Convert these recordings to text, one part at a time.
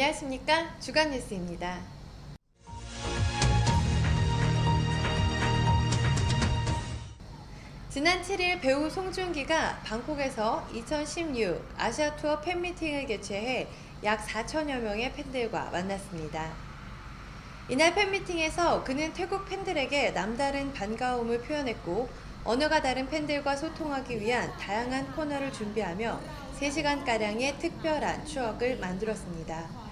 안녕하십니까? 주간 뉴스입니다. 지난 7일 배우 송중기가 방콕에서 2016 아시아 투어 팬미팅을 개최해 약 4천여 명의 팬들과 만났습니다. 이날 팬미팅에서 그는 태국 팬들에게 남다른 반가움을 표현했고, 언어가 다른 팬들과 소통하기 위한 다양한 코너를 준비하며 3시간가량의 특별한 추억을 만들었습니다.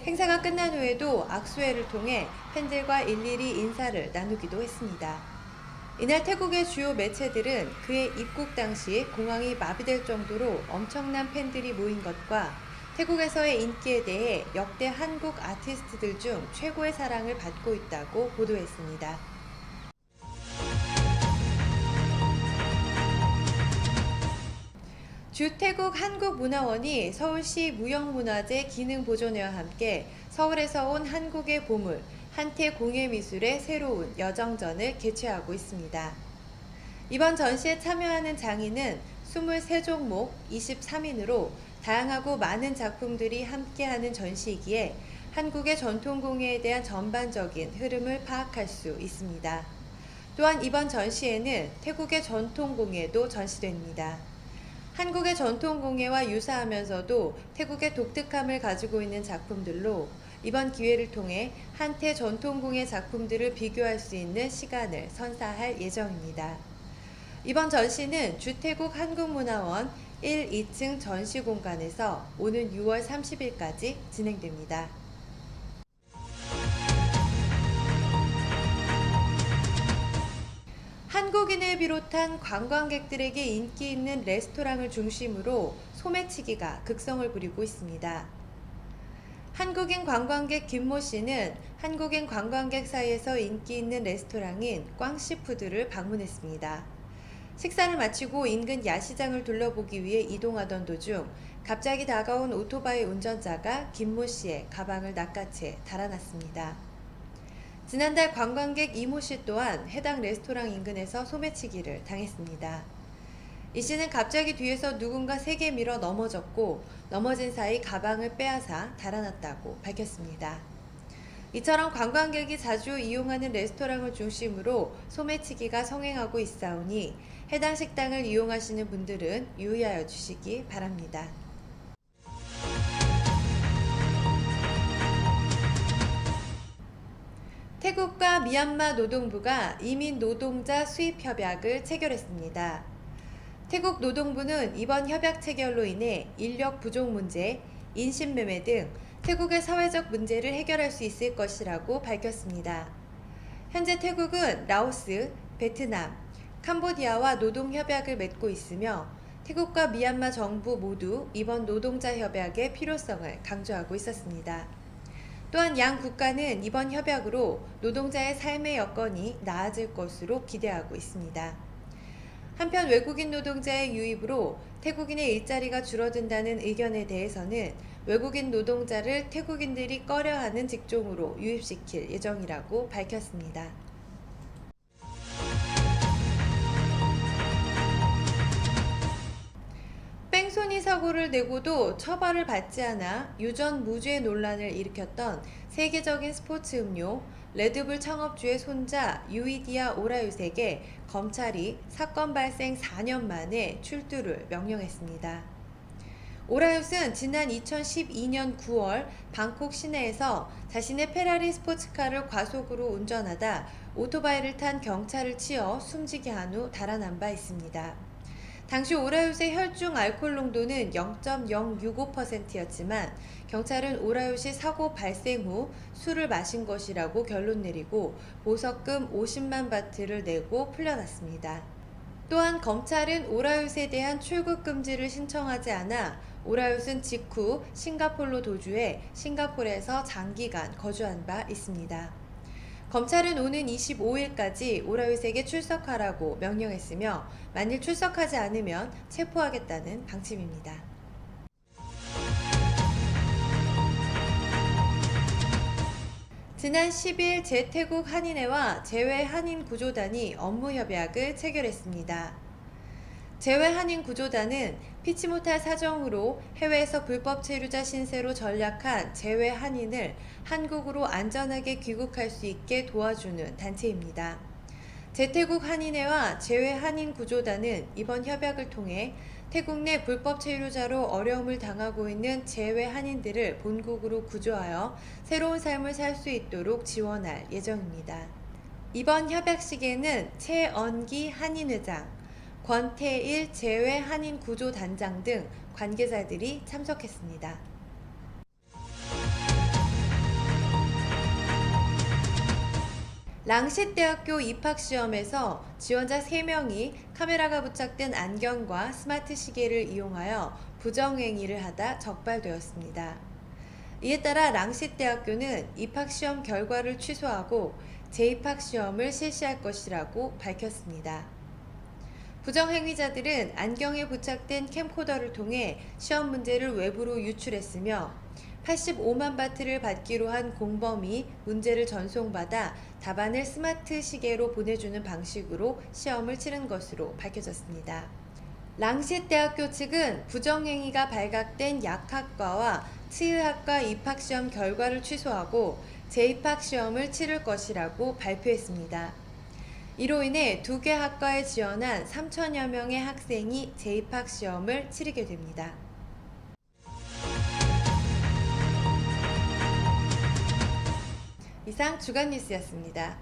행사가 끝난 후에도 악수회를 통해 팬들과 일일이 인사를 나누기도 했습니다. 이날 태국의 주요 매체들은 그의 입국 당시 공항이 마비될 정도로 엄청난 팬들이 모인 것과 태국에서의 인기에 대해 역대 한국 아티스트들 중 최고의 사랑을 받고 있다고 보도했습니다. 주태국 한국문화원이 서울시 무형문화재 기능보존회와 함께 서울에서 온 한국의 보물, 한태공예미술의 새로운 여정전을 개최하고 있습니다. 이번 전시에 참여하는 장인은 23종목 23인으로 다양하고 많은 작품들이 함께하는 전시이기에 한국의 전통공예에 대한 전반적인 흐름을 파악할 수 있습니다. 또한 이번 전시에는 태국의 전통공예도 전시됩니다. 한국의 전통공예와 유사하면서도 태국의 독특함을 가지고 있는 작품들로 이번 기회를 통해 한태 전통공예 작품들을 비교할 수 있는 시간을 선사할 예정입니다. 이번 전시는 주태국 한국문화원 1, 2층 전시공간에서 오는 6월 30일까지 진행됩니다. 한국인을 비롯한 관광객들에게 인기 있는 레스토랑을 중심으로 소매치기가 극성을 부리고 있습니다. 한국인 관광객 김모 씨는 한국인 관광객 사이에서 인기 있는 레스토랑인 꽝시푸드를 방문했습니다. 식사를 마치고 인근 야시장을 둘러보기 위해 이동하던 도중 갑자기 다가온 오토바이 운전자가 김모 씨의 가방을 낚아채 달아났습니다. 지난달 관광객 이모 씨 또한 해당 레스토랑 인근에서 소매치기를 당했습니다. 이 씨는 갑자기 뒤에서 누군가 세게 밀어 넘어졌고 넘어진 사이 가방을 빼앗아 달아났다고 밝혔습니다. 이처럼 관광객이 자주 이용하는 레스토랑을 중심으로 소매치기가 성행하고 있사오니 해당 식당을 이용하시는 분들은 유의하여 주시기 바랍니다. 태국과 미얀마 노동부가 이민 노동자 수입 협약을 체결했습니다. 태국 노동부는 이번 협약 체결로 인해 인력 부족 문제, 인신매매 등 태국의 사회적 문제를 해결할 수 있을 것이라고 밝혔습니다. 현재 태국은 라오스, 베트남, 캄보디아와 노동협약을 맺고 있으며 태국과 미얀마 정부 모두 이번 노동자 협약의 필요성을 강조하고 있었습니다. 또한 양 국가는 이번 협약으로 노동자의 삶의 여건이 나아질 것으로 기대하고 있습니다. 한편 외국인 노동자의 유입으로 태국인의 일자리가 줄어든다는 의견에 대해서는 외국인 노동자를 태국인들이 꺼려하는 직종으로 유입시킬 예정이라고 밝혔습니다. 뺑소니 사고를 내고도 처벌을 받지 않아 유전 무죄 논란을 일으켰던 세계적인 스포츠 음료 레드불 창업주의 손자 유이디아 오라유색에 검찰이 사건 발생 4년 만에 출두를 명령했습니다. 오라윳은 지난 2012년 9월 방콕 시내에서 자신의 페라리 스포츠카를 과속으로 운전하다 오토바이를 탄 경찰을 치어 숨지게 한 후 달아난 바 있습니다. 당시 오라윳의 혈중 알코올 농도는 0.065%였지만 경찰은 오라윳이 사고 발생 후 술을 마신 것이라고 결론 내리고 보석금 50만 바트를 내고 풀려났습니다. 또한 검찰은 오라윳에 대한 출국 금지를 신청하지 않아 오라윳은 직후 싱가포르로 도주해 싱가포르에서 장기간 거주한 바 있습니다. 검찰은 오는 25일까지 오라윳에게 출석하라고 명령했으며 만일 출석하지 않으면 체포하겠다는 방침입니다. 지난 10일 제태국 한인회와 재외 한인 구조단이 업무 협약을 체결했습니다. 제외한인구조단은 피치 못할 사정으로 해외에서 불법 체류자 신세로 전락한 제외한인을 한국으로 안전하게 귀국할 수 있게 도와주는 단체입니다. 재태국 한인회와 제외한인구조단은 이번 협약을 통해 태국 내 불법 체류자로 어려움을 당하고 있는 제외한인들을 본국으로 구조하여 새로운 삶을 살 수 있도록 지원할 예정입니다. 이번 협약식에는 최언기 한인회장, 권태일 제외한인구조단장 등 관계자들이 참석했습니다. 랑싯대학교 입학시험에서 지원자 3명이 카메라가 부착된 안경과 스마트 시계를 이용하여 부정행위를 하다 적발되었습니다. 이에 따라 랑싯대학교는 입학시험 결과를 취소하고 재입학시험을 실시할 것이라고 밝혔습니다. 부정행위자들은 안경에 부착된 캠코더를 통해 시험 문제를 외부로 유출했으며 85만 바트를 받기로 한 공범이 문제를 전송받아 답안을 스마트 시계로 보내주는 방식으로 시험을 치른 것으로 밝혀졌습니다. 랑싯대학교 측은 부정행위가 발각된 약학과와 치의학과 입학시험 결과를 취소하고 재입학시험을 치를 것이라고 발표했습니다. 이로 인해 2개 학과에 지원한 3천여 명의 학생이 재입학시험을 치르게 됩니다. 이상 주간 뉴스였습니다.